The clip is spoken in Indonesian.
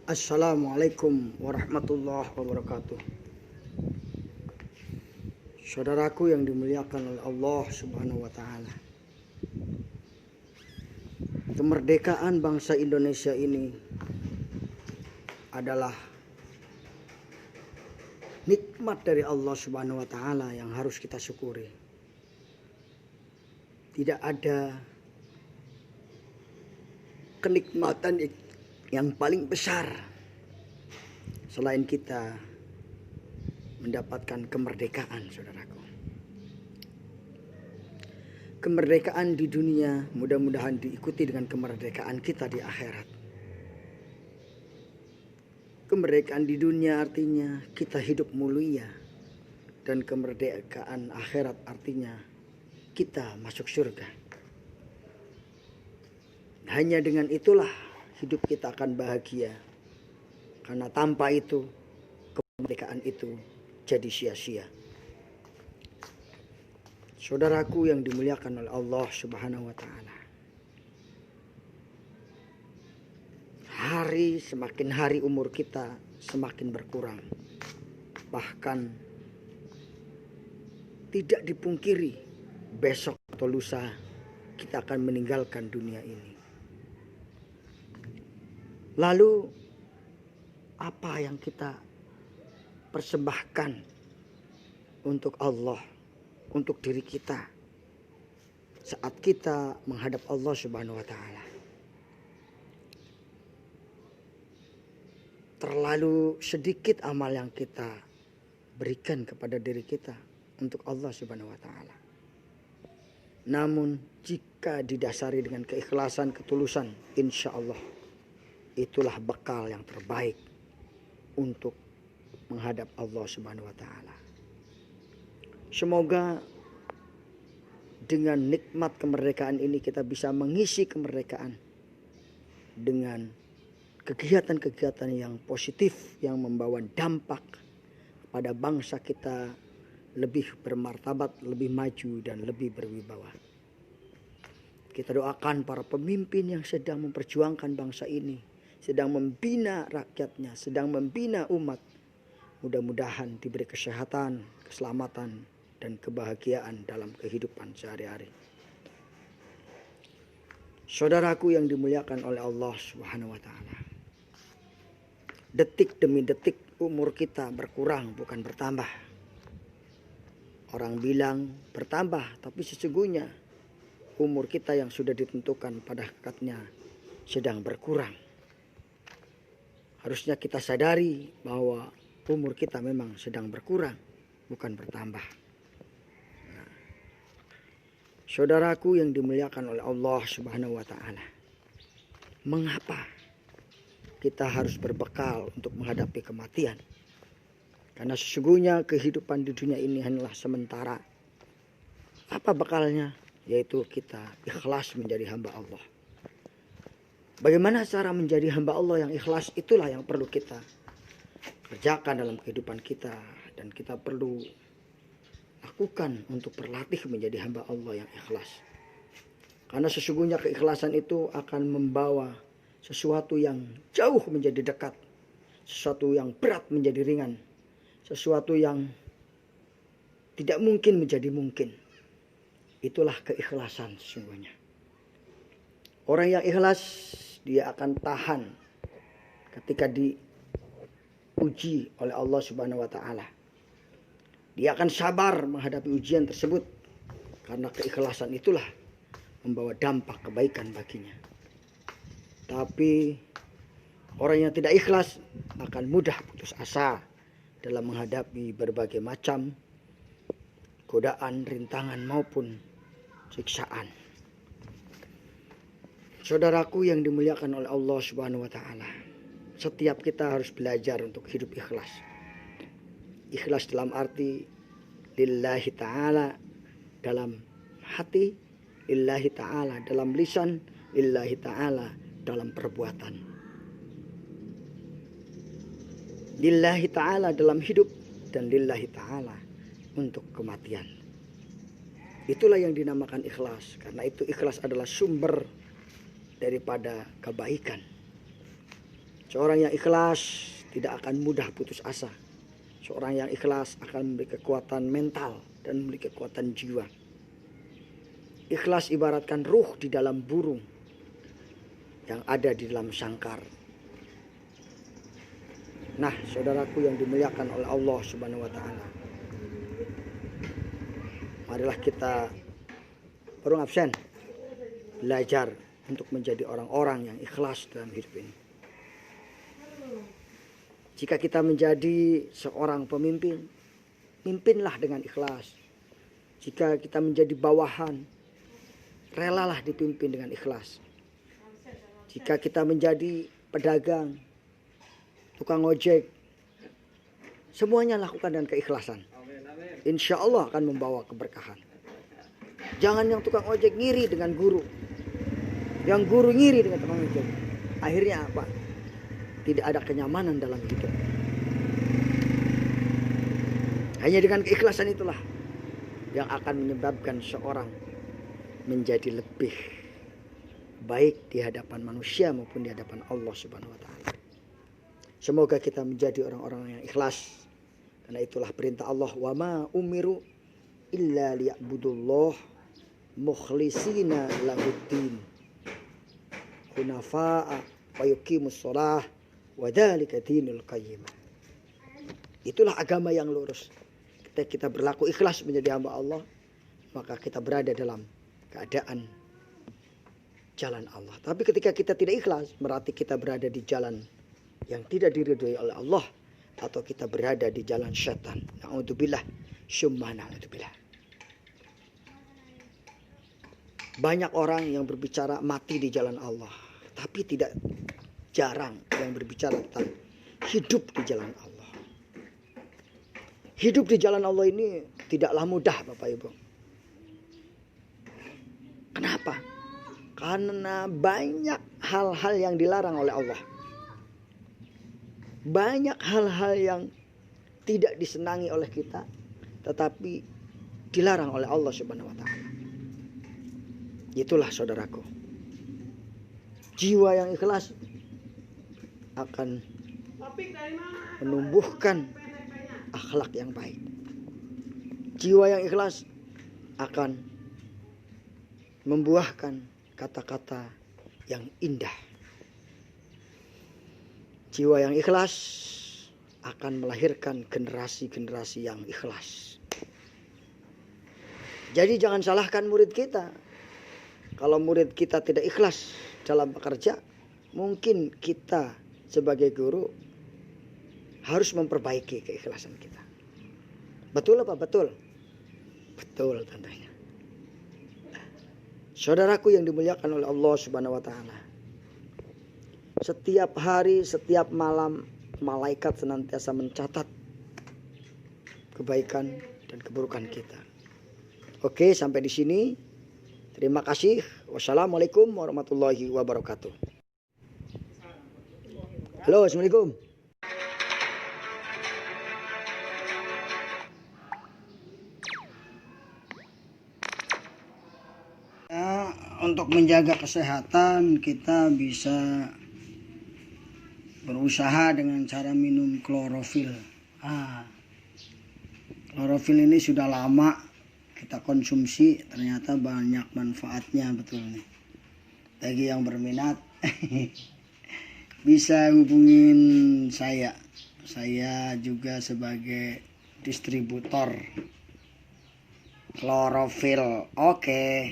Assalamualaikum warahmatullahi wabarakatuh. Saudaraku yang dimuliakan oleh Allah Subhanahu wa taala. Kemerdekaan bangsa Indonesia ini adalah nikmat dari Allah Subhanahu wa taala yang harus kita syukuri. Tidak ada kenikmatan yang paling besar selain kita mendapatkan kemerdekaan, saudaraku. Kemerdekaan di dunia mudah-mudahan diikuti dengan kemerdekaan kita di akhirat. Kemerdekaan di dunia artinya kita hidup mulia, dan kemerdekaan akhirat artinya kita masuk surga. Hanya dengan itulah hidup kita akan bahagia, karena tanpa itu kemerdekaan itu jadi sia-sia. Saudaraku yang dimuliakan oleh Allah Subhanahu wa taala. Semakin hari umur kita semakin berkurang. Bahkan tidak dipungkiri besok atau lusa kita akan meninggalkan dunia ini. Lalu apa yang kita persembahkan untuk Allah, untuk diri kita saat kita menghadap Allah Subhanahu wa taala? Terlalu sedikit amal yang kita berikan kepada diri kita untuk Allah Subhanahu wa taala. Namun jika didasari dengan keikhlasan, ketulusan, insya Allah itulah bekal yang terbaik untuk menghadap Allah Subhanahu wa taala. Semoga dengan nikmat kemerdekaan ini kita bisa mengisi kemerdekaan dengan kegiatan-kegiatan yang positif yang membawa dampak pada bangsa kita lebih bermartabat, lebih maju dan lebih berwibawa. Kita doakan para pemimpin yang sedang memperjuangkan bangsa ini, sedang membina rakyatnya, sedang membina umat. Mudah-mudahan diberi kesehatan, keselamatan, dan kebahagiaan dalam kehidupan sehari-hari. Saudaraku yang dimuliakan oleh Allah Subhanahu wa taala. Detik demi detik umur kita berkurang, bukan bertambah. Orang bilang bertambah, tapi sesungguhnya umur kita yang sudah ditentukan pada hakikatnya sedang berkurang. Harusnya kita sadari bahwa umur kita memang sedang berkurang, bukan bertambah. Nah, saudaraku yang dimuliakan oleh Allah Subhanahu wa taala. Mengapa kita harus berbekal untuk menghadapi kematian? Karena sesungguhnya kehidupan di dunia ini hanyalah sementara. Apa bekalnya? Yaitu kita ikhlas menjadi hamba Allah. Bagaimana cara menjadi hamba Allah yang ikhlas? Itulah yang perlu kita kerjakan dalam kehidupan kita, dan kita perlu lakukan untuk berlatih menjadi hamba Allah yang ikhlas. Karena sesungguhnya keikhlasan itu akan membawa sesuatu yang jauh menjadi dekat, sesuatu yang berat menjadi ringan, sesuatu yang tidak mungkin menjadi mungkin. Itulah keikhlasan sesungguhnya. Orang yang ikhlas, dia akan tahan ketika diuji oleh Allah Subhanahu wa taala. Dia akan sabar menghadapi ujian tersebut, karena keikhlasan itulah membawa dampak kebaikan baginya. Tapi orang yang tidak ikhlas akan mudah putus asa dalam menghadapi berbagai macam godaan, rintangan maupun siksaan. Saudaraku yang dimuliakan oleh Allah Subhanahu wa taala, setiap kita harus belajar untuk hidup ikhlas. Ikhlas dalam arti lillahi ta'ala dalam hati, lillahi ta'ala dalam lisan, lillahi ta'ala dalam perbuatan. Lillahi ta'ala dalam hidup, dan lillahi ta'ala untuk kematian. Itulah yang dinamakan ikhlas. Karena itu ikhlas adalah sumber daripada kebaikan. Seorang yang ikhlas tidak akan mudah putus asa. Seorang yang ikhlas akan memiliki kekuatan mental dan memiliki kekuatan jiwa. Ikhlas ibaratkan ruh di dalam burung yang ada di dalam sangkar. Nah, saudaraku yang dimuliakan oleh Allah Subhanahu wa taala. Marilah kita burung absen belajar untuk menjadi orang-orang yang ikhlas dalam hidup ini. Jika kita menjadi seorang pemimpin, pimpinlah dengan ikhlas. Jika kita menjadi bawahan, relalah dipimpin dengan ikhlas. Jika kita menjadi pedagang, tukang ojek, semuanya lakukan dengan keikhlasan. Insya Allah akan membawa keberkahan. Jangan yang tukang ojek ngiri dengan guru, yang guru ngiri dengan tukang ojek. Akhirnya apa? Tidak ada kenyamanan dalam hidup. Hanya dengan keikhlasan itulah yang akan menyebabkan seorang menjadi lebih baik di hadapan manusia maupun di hadapan Allah Subhanahu wa taala. Semoga kita menjadi orang-orang yang ikhlas. Karena itulah perintah Allah, wa ma umiru illa liya'budullah mukhlisina lahuddin hunafa'a wa yuqimus shalah wa dzalika dinul qayyim. Itulah agama yang lurus. Ketika kita berlaku ikhlas menjadi hamba Allah, maka kita berada dalam keadaan jalan Allah. Tapi ketika kita tidak ikhlas, berarti kita berada di jalan yang tidak diridhoi oleh Allah, atau kita berada di jalan syaitan. Na'udzubillah, summa na'udzubillah. Banyak orang yang berbicara mati di jalan Allah, tapi tidak jarang yang berbicara tentang hidup di jalan Allah. Hidup di jalan Allah ini tidaklah mudah, Bapak Ibu. Kenapa? Karena banyak hal-hal yang dilarang oleh Allah. Banyak hal-hal yang tidak disenangi oleh kita, tetapi dilarang oleh Allah Subhanahu wa taala. Itulah saudaraku. Jiwa yang ikhlas akan menumbuhkan akhlak yang baik. Jiwa yang ikhlas akan membuahkan kata-kata yang indah. Jiwa yang ikhlas akan melahirkan generasi-generasi yang ikhlas. Jadi jangan salahkan murid kita. Kalau murid kita tidak ikhlas dalam bekerja, mungkin kita sebagai guru harus memperbaiki keikhlasan kita. Betul apa? Betul. Betul tentunya. Saudaraku yang dimuliakan oleh Allah Subhanahu wa taala. Setiap hari, setiap malam malaikat senantiasa mencatat kebaikan dan keburukan kita. Oke, sampai di sini. Terima kasih. Wassalamualaikum warahmatullahi wabarakatuh. Halo, assalamualaikum. Untuk menjaga kesehatan kita bisa berusaha dengan cara minum klorofil. Klorofil ini sudah lama kita konsumsi, ternyata banyak manfaatnya, betul nih. Bagi yang berminat bisa hubungin saya. Saya juga sebagai distributor klorofil. Oke.